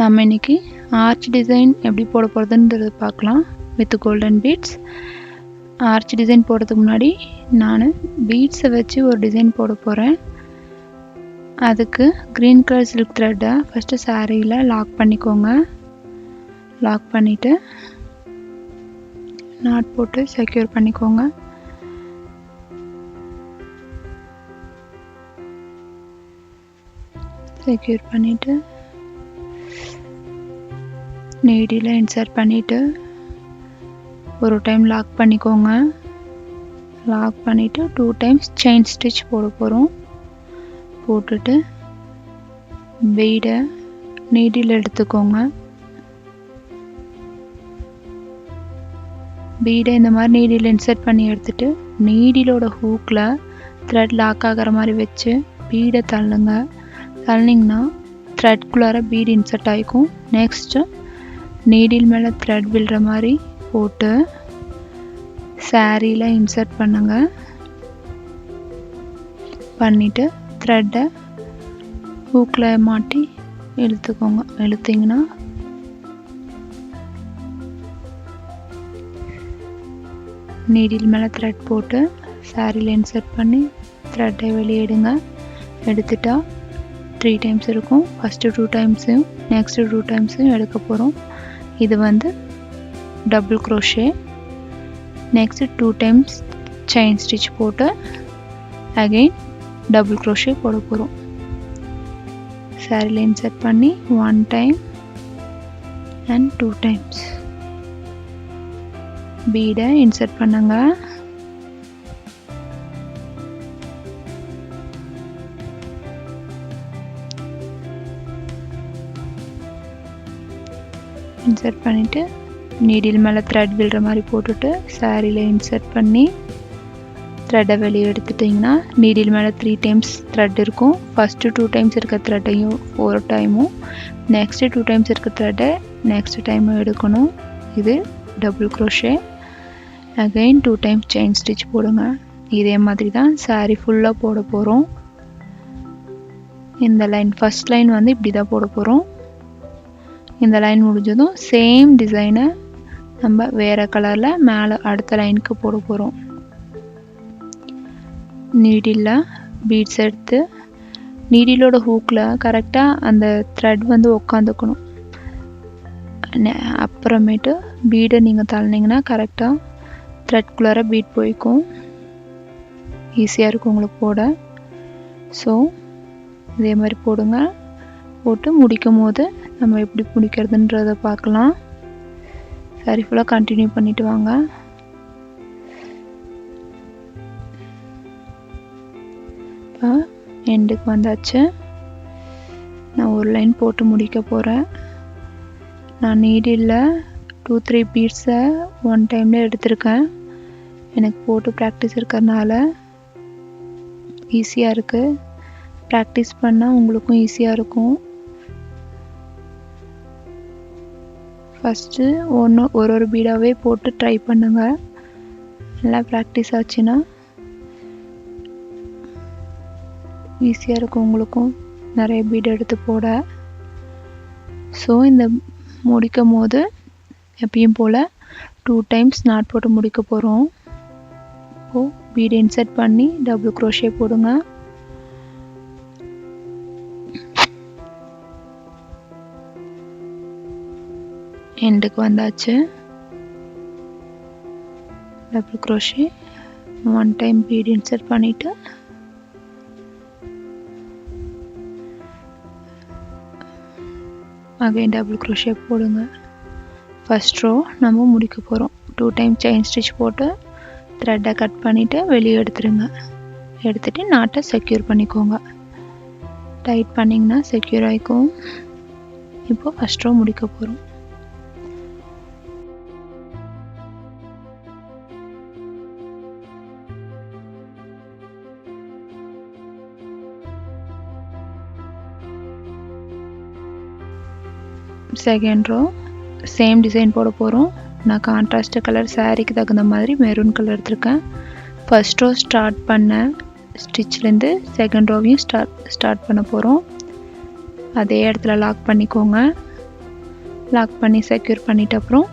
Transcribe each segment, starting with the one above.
நம்ம இன்னைக்கு arch design எப்படி போட போகிறதுன்றது பார்க்கலாம் with golden beads. Arch design போடுறதுக்கு முன்னாடி நான் பீட்ஸை வச்சு ஒரு டிசைன் போட போகிறேன். அதுக்கு க்ரீன் கலர் சில்க் த்ரெட்டை ஃபஸ்ட்டு சாரியில் லாக் பண்ணிக்கோங்க. லாக் பண்ணிவிட்டு நாட் போட்டு செக்யூர் பண்ணிக்கோங்க. செக்யூர் பண்ணிவிட்டு நீடியில் இன்சர்ட் பண்ணிவிட்டு ஒரு டைம் லாக் பண்ணிக்கோங்க. லாக் பண்ணிவிட்டு 2 டைம்ஸ் செயின் ஸ்டிச் போட போகிறோம். போட்டுட்டு பீடை நீடியில் எடுத்துக்கோங்க. பீடை இந்த மாதிரி நீடியில் இன்சர்ட் பண்ணி எடுத்துகிட்டு நீடிலோட ஹூக்கில் த்ரெட் லாக் ஆகிற மாதிரி வச்சு பீடை தள்ளுங்க. தள்ளிங்கன்னா த்ரெட்குள்ளார பீடு இன்சர்ட் ஆகிக்கும். நெக்ஸ்ட்டு நீடில் மேலே த்ரெட் விழுற மாதிரி போட்டு சாரியில் இன்சர்ட் பண்ணுங்க. பண்ணிவிட்டு த்ரெட்டை ஹூக்கில் மாட்டி இழுத்துக்கோங்க. இழுத்திங்கன்னா நீடில் மேலே த்ரெட் போட்டு சாரியில் இன்சர்ட் பண்ணி த்ரெட்டை வெளியே எடுங்க. எடுத்துட்டா 3 டைம்ஸ் இருக்கும். ஃபஸ்ட்டு 2 டைம்ஸையும் நெக்ஸ்ட்டு 2 டைம்ஸையும் எடுக்க போகிறோம். இது வந்து double crochet. Next 2 times chain stitch போட்டு அகெயின் டபுள் க்ரோஷே போட போகிறோம். சாரியில் இன்சர்ட் பண்ணி 1 டைம் அண்ட் 2 டைம்ஸ் பீடை இன்சர்ட் பண்ணுங்க. இன்சர்ட் பண்ணிவிட்டு நீடில் மேலே த்ரெட் விழுற மாதிரி போட்டுட்டு சாரியில் இன்சர்ட் பண்ணி த்ரெட்டை வெளியே எடுத்துட்டிங்கன்னா நீடில் மேலே 3 டைம்ஸ் த்ரெட் இருக்கும். ஃபஸ்ட்டு 2 டைம்ஸ் இருக்க த்ரெட்டையும் 4 டைமும் நெக்ஸ்ட்டு 2 டைம்ஸ் இருக்க த்ரெட்டை நெக்ஸ்ட் டைமும் எடுக்கணும். இது double crochet. Again 2 times chain stitch போடுங்க. இதே மாதிரி தான் சாரி ஃபுல்லாக போட போகிறோம். இந்த லைன் ஃபஸ்ட் லைன் வந்து இப்படி தான் போட போகிறோம். இந்த லைன் முடிஞ்சதும் சேம் டிசைனை நம்ம வேறு கலரில் மேலே அடுத்த லைனுக்கு போட போகிறோம். நீடில் பீட்ஸ் எடுத்து நீடிலோட ஹூக்கில் கரெக்டாக அந்த த்ரெட் வந்து உக்காந்துக்கணும். அப்புறமேட்டு பீடை நீங்கள் தள்ளினீங்கன்னா கரெக்டாக த்ரெட்குள்ளார பீட் போய்க்கும். ஈஸியாக இருக்கும் உங்களுக்கு போட. ஸோ இதே மாதிரி போடுங்க. போட்டு முடிக்கும் போது நம்ம எப்படி முடிக்கிறதுன்றதை பார்க்கலாம். சாரி ஃபுல்லாக கண்டினியூ பண்ணிட்டு வாங்க. இப்போ எண்டுக்கு வந்தாச்சு. நான் ஒரு லைன் போட்டு முடிக்க போகிறேன். நான் நீடில் 2-3 பீட்ஸை 1 டைமில் எடுத்திருக்கேன். எனக்கு போட்டு ப்ராக்டிஸ் இருக்கிறதுனால ஈஸியாக இருக்குது. ப்ராக்டிஸ் பண்ணால் உங்களுக்கும் ஈஸியாக இருக்கும். ஃபஸ்ட்டு ஒரு பீடாகவே போட்டு ட்ரை பண்ணுங்கள். நல்லா ப்ராக்டிஸ் ஆச்சுன்னா ஈஸியாக இருக்கும் உங்களுக்கும் நிறைய பீடு எடுத்து போட. ஸோ இந்த முடிக்கும் போது எப்பயும் போல் 2 டைம்ஸ் நாட் போட்டு முடிக்க போகிறோம். இப்போது பீடு இன்சர்ட் பண்ணி டபுள் க்ரோஷே போடுங்க. எண்டுக்கு வந்தாச்சு. Double crochet 1 time bead insert பண்ணிவிட்டு அகைன் டபுள் க்ரோஷே போடுங்க. ஃபஸ்ட் ரோ நம்ம முடிக்க போகிறோம். 2 டைம் செயின் ஸ்டிச் போட்டு த்ரெட்டை கட் பண்ணிவிட்டு வெளியே எடுத்துருங்க. எடுத்துகிட்டு நாட்டை செக்யூர் பண்ணிக்கோங்க. டைட் பண்ணிங்கன்னா செக்யூர் ஆகிக்கும். இப்போது ஃபஸ்ட் ரோ முடிக்க போகிறோம். செகண்ட் ரோ சேம் டிசைன் போட போகிறோம். நான் கான்ட்ராஸ்ட் கலர் சாரிக்கு தகுந்த மாதிரி மெரூன் கலர் எடுத்திருக்கேன். ஃபர்ஸ்ட் ரோ ஸ்டார்ட் பண்ண ஸ்டிச்லேருந்து செகண்ட் ரோவையும் ஸ்டார்ட் பண்ண போகிறோம். அதே இடத்துல லாக் பண்ணிக்கோங்க. லாக் பண்ணி செக்யூர் பண்ணிட்ட அப்புறம்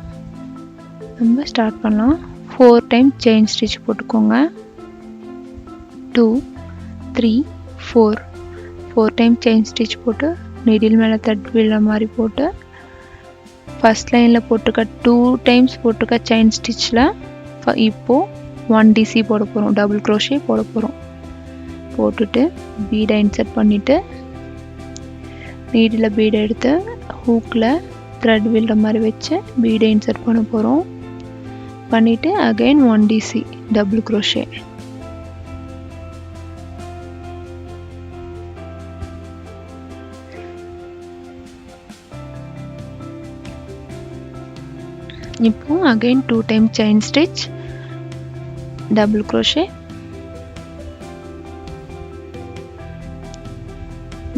நம்ம ஸ்டார்ட் பண்ணலாம். 4 டைம் செயின் ஸ்டிச் போட்டுக்கோங்க. 2 3 4 டைம் செயின் ஸ்டிச் போட்டு நீடில் மேலே த்ரெட் விழுற மாதிரி போட்டு ஃபர்ஸ்ட் லைனில் போட்டுக்க 2 டைம்ஸ் போட்டுக்க செயின் ஸ்டிச்சில் இப்போது 1 DC போட போகிறோம், டபுள் க்ரோஷே போட போகிறோம். போட்டுட்டு பீடை இன்சர்ட் பண்ணிவிட்டு நீடில் பீடை எடுத்து ஹூக்கில் த்ரெட் விழுற மாதிரி வச்சு பீடை இன்சர்ட் பண்ண போகிறோம். பண்ணிவிட்டு அகைன் 1 DC டபுள் க்ரோஷே. இப்போ again 2 time chain stitch double crochet,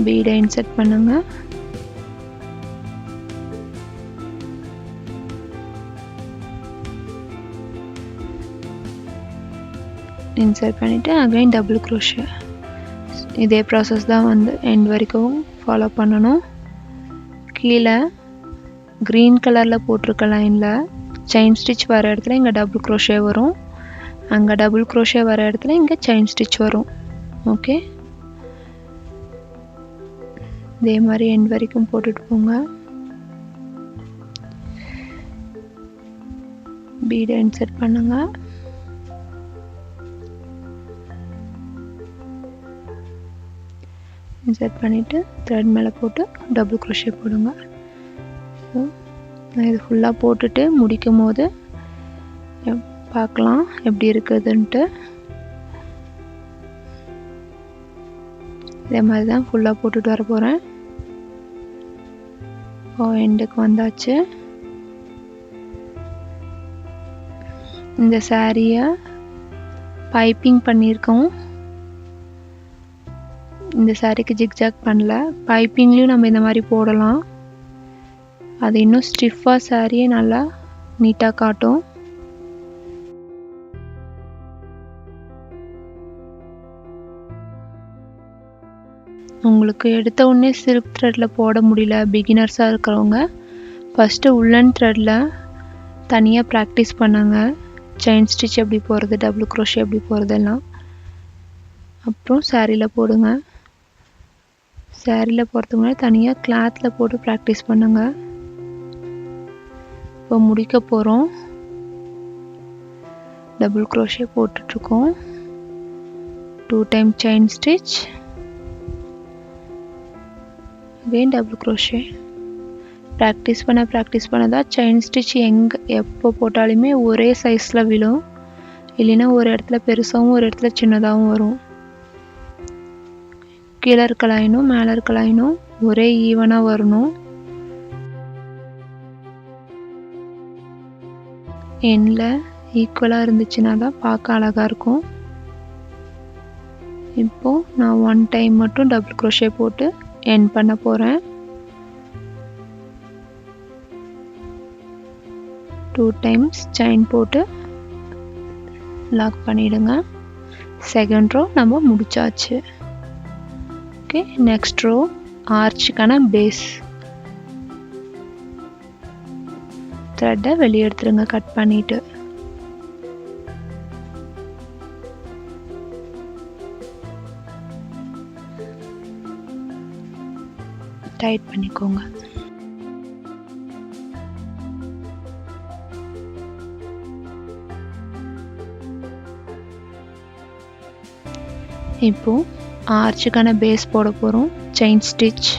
பீடை இன்சர்ட் பண்ணுங்க. இன்சர்ட் பண்ணிவிட்டு அகைன் டபுள் க்ரோஷே. இதே ப்ராசஸ் தான் வந்து எண்ட் வரைக்கும் ஃபாலோ பண்ணணும். கீழே க்ரீன் கலரில் போட்டிருக்க லைனில் செயின் ஸ்டிச் வர இடத்துல இங்கே டபுள் க்ரோஷே வரும், அங்கே டபுள் க்ரோஷே வர இடத்துல இங்கே செயின் ஸ்டிச் வரும். ஓகே, இதே மாதிரி எண்ட் வரைக்கும் போட்டுட்டு போங்க. பீடை இன்சர்ட் பண்ணுங்க. இன்சர்ட் பண்ணிவிட்டு த்ரெட் மேலே போட்டு டபுள் க்ரோஷே போடுங்க. ஸோ நான் இது ஃபுல்லாக போட்டுட்டு முடிக்கும் போது பார்க்கலாம் எப்படி இருக்குதுன்ட்டு. இதே மாதிரி தான் ஃபுல்லாக போட்டுட்டு வர போகிறேன். எண்டுக்கு வந்தாச்சு. இந்த சாரியை பைப்பிங் பண்ணியிருக்கோம். இந்த சாரிக்கு ஜிக்ஜாக் பண்ணல, பைப்பிங்லேயும் நம்ம இந்த மாதிரி போடலாம். அது இன்னும் ஸ்டிஃபாக சாரியே நல்லா நீட்டாக காட்டும். உங்களுக்கு எடுத்த உடனே சில்க் த்ரெட்டில் போட முடியல பிகினர்ஸாக இருக்கிறவங்க ஃபஸ்ட்டு உள்ளன் த்ரெட்டில் தனியாக ப்ராக்டிஸ் பண்ணாங்க. செயின் ஸ்டிச் எப்படி போடுறது, டபுள் க்ரோஷே எப்படி போடுறதெல்லாம். அப்புறம் சாரியில் போடுங்க. சாரியில் போடுறதுக்கு முன்னாடி தனியாக கிளாத்தில் போட்டு ப்ராக்டிஸ் பண்ணுங்க. இப்போ முடிக்க போகிறோம். டபுள் க்ரோஷே போட்டுட்ருக்கோம். 2 time chain stitch, again double crochet. Practice பண்ண தான் செயின் ஸ்டிச் எப்போ போட்டாலுமே ஒரே சைஸில் விழும். இல்லைன்னா ஒரு இடத்துல பெருசாகவும் ஒரு இடத்துல சின்னதாகவும் வரும். கீழே இருக்க லைனும் மேலே இருக்க லைனும் ஒரே ஈவனாக வரணும். எண்ணில் ஈக்குவலாக இருந்துச்சுன்னா தான் பார்க்க அழகாக இருக்கும். இப்போது நான் 1 டைம் மட்டும் டபுள் க்ரோஷே போட்டு எண்ட் பண்ண போகிறேன். 2 டைம்ஸ் செயின் போட்டு லாக் பண்ணிவிடுங்க. செகண்ட் ரோ நம்ம முடிச்சாச்சு. ஓகே, நெக்ஸ்ட் ரோ ஆர்ச்சுக்கான பேஸ் த்ரெட்டை வெளியே எடுத்துருங்க கட் பண்ணிவிட்டு. டைட் பண்ணிக்கோங்க. இப்போ ஆர்ச்சுக்கான பேஸ் போட போகிறோம். செயின் ஸ்டிச்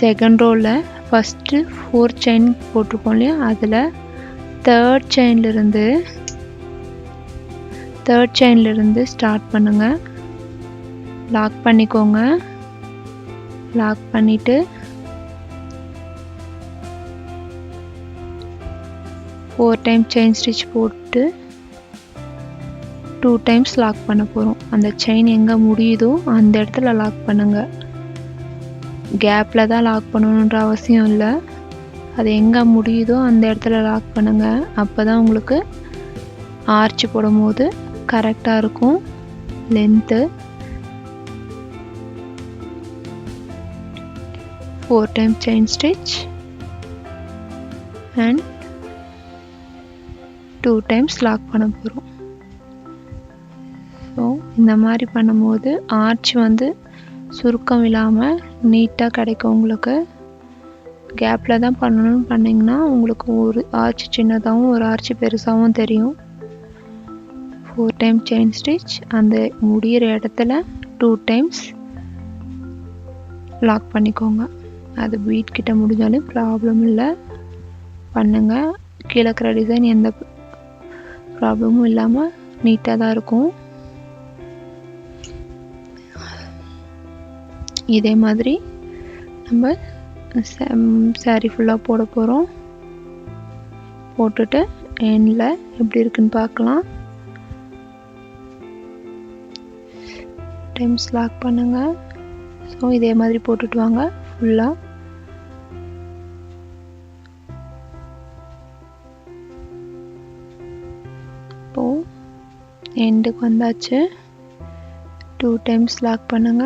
செகண்ட் ரோவில் ஃபஸ்ட்டு 4 செயின் போட்டிருக்கோம் இல்லையா, அதில் தேர்ட் செயின்லேருந்து ஸ்டார்ட் பண்ணுங்கள். லாக் பண்ணிக்கோங்க. லாக் பண்ணிவிட்டு 4 டைம் செயின் ஸ்டிச் போட்டு 2 டைம்ஸ் லாக் பண்ண போகிறோம். அந்த செயின் எங்கே முடியுதோ அந்த இடத்துல லாக் பண்ணுங்கள். கேப்பில் தான் லாக் பண்ணணுன்ற அவசியம் இல்லை. அது எங்கே முடியுதோ அந்த இடத்துல லாக் பண்ணுங்கள். அப்போ தான் உங்களுக்கு ஆர்ச் போடும்போது கரெக்டாக இருக்கும் length. 4 time chain stitch, and 2 times lock பண்ண போறோம். ஸோ இந்த மாதிரி பண்ணும்போது ஆர்ச் வந்து சுருக்கம் இல்லாமல் நீட்டாக கிடைக்கும். உங்களுக்கு கேப்பில் தான் பண்ணணும்னு பண்ணிங்கன்னா உங்களுக்கு ஒரு ஆர்ச் சின்னதாகவும் ஒரு ஆர்ச் பெருசாகவும் தெரியும். 4 டைம் செயின் ஸ்டிச், அந்த முடிகிற இடத்துல 2 டைம்ஸ் லாக் பண்ணிக்கோங்க. அது பீட் கிட்ட முடிஞ்சாலும் ப்ராப்ளம் இல்லை, பண்ணுங்க. கீழே இருக்கிற டிசைன் எந்த ப்ராப்ளமும் இல்லாமல் நீட்டாக தான் இருக்கும். இதே மாதிரி நம்ம saree ஃபுல்லாக போட போகிறோம். போட்டுட்டு எண்டில் எப்படி இருக்குன்னு பார்க்கலாம். டைம்ஸ் லாக் பண்ணுங்க. ஸோ இதே மாதிரி போட்டுட்டு வாங்க ஃபுல்லாக. இப்போது எண்டுக்கு வந்தாச்சு. 2 டைம்ஸ் லாக் பண்ணுங்க.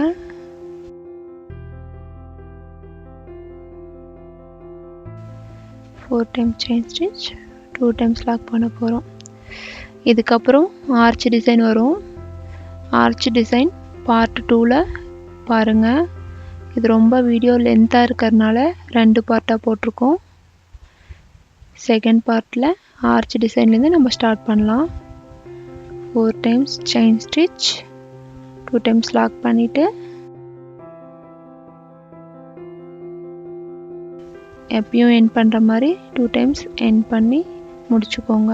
Four time chain stitch, 2 times lock பண்ண போகிறோம். இதுக்கப்புறம் ஆர்ச் டிசைன் வரும். ஆர்ச் டிசைன் பார்ட் 2ல் பாருங்கள். இது ரொம்ப வீடியோ லென்த்தாக இருக்கிறதுனால 2 பார்ட்டாக போட்டிருக்கோம். செகண்ட் பார்ட்டில் ஆர்ச் டிசைன்லேருந்து நம்ம ஸ்டார்ட் பண்ணலாம். 4 times chain stitch, 2 times lock பண்ணிவிட்டு எப்பயும் எண்ட் பண்ணுற மாதிரி 2 டைம்ஸ் எண்ட் பண்ணி முடிச்சுக்கோங்க.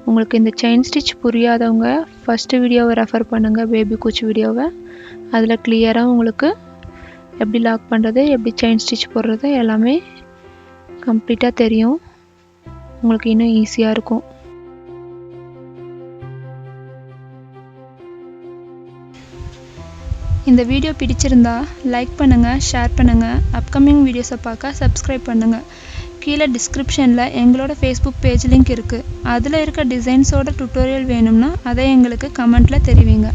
உங்களுக்கு இந்த செயின் ஸ்டிச் புரியாதவங்க ஃபஸ்ட்டு வீடியோவை ரெஃபர் பண்ணுங்கள், பேபி குச்சி வீடியோவை. அதில் கிளியராக உங்களுக்கு எப்படி லாக் பண்ணுறது, எப்படி செயின் ஸ்டிச் போடுறது எல்லாமே கம்ப்ளீட்டாக தெரியும். உங்களுக்கு இன்னும் ஈஸியாக இருக்கும். இந்த வீடியோ பிடிச்சிருந்தா லைக் பண்ணுங்கள், ஷேர் பண்ணுங்கள். அப்கமிங் வீடியோஸை பார்க்க சப்ஸ்கிரைப் பண்ணுங்கள். கீழே டிஸ்கிரிப்ஷனில் எங்களோட ஃபேஸ்புக் பேஜ் லிங்க் இருக்குது. அதில் இருக்க டிசைன்ஸோட டுட்டோரியல் வேணும்னா அதை எங்களுக்கு கமெண்ட்டில் தெரிவிங்க.